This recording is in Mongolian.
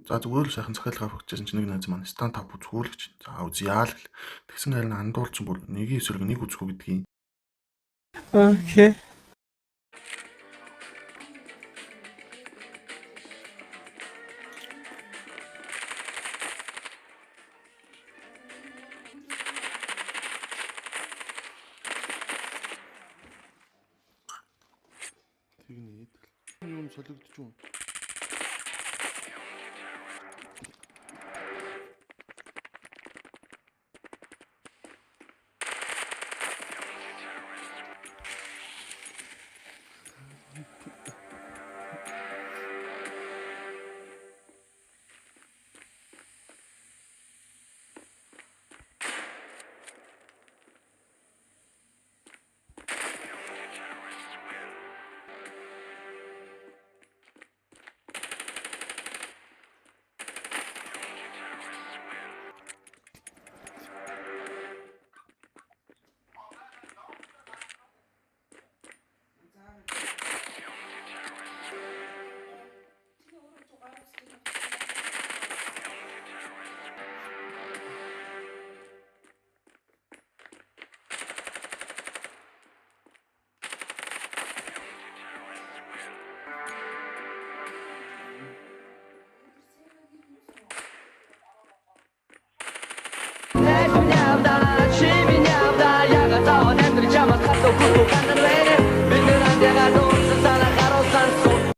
За зүгээр л сайхан захиалга авчихсан чинь нэг найз маань стан тав үзгүй л гэж. За үзьяа л гэл. Тэгсэн харин андуулчин бүр 1-ийн эсрэг 1 үзэхгүй гэдгийг. Окей. Тэгнэ. Юм солигдож юм.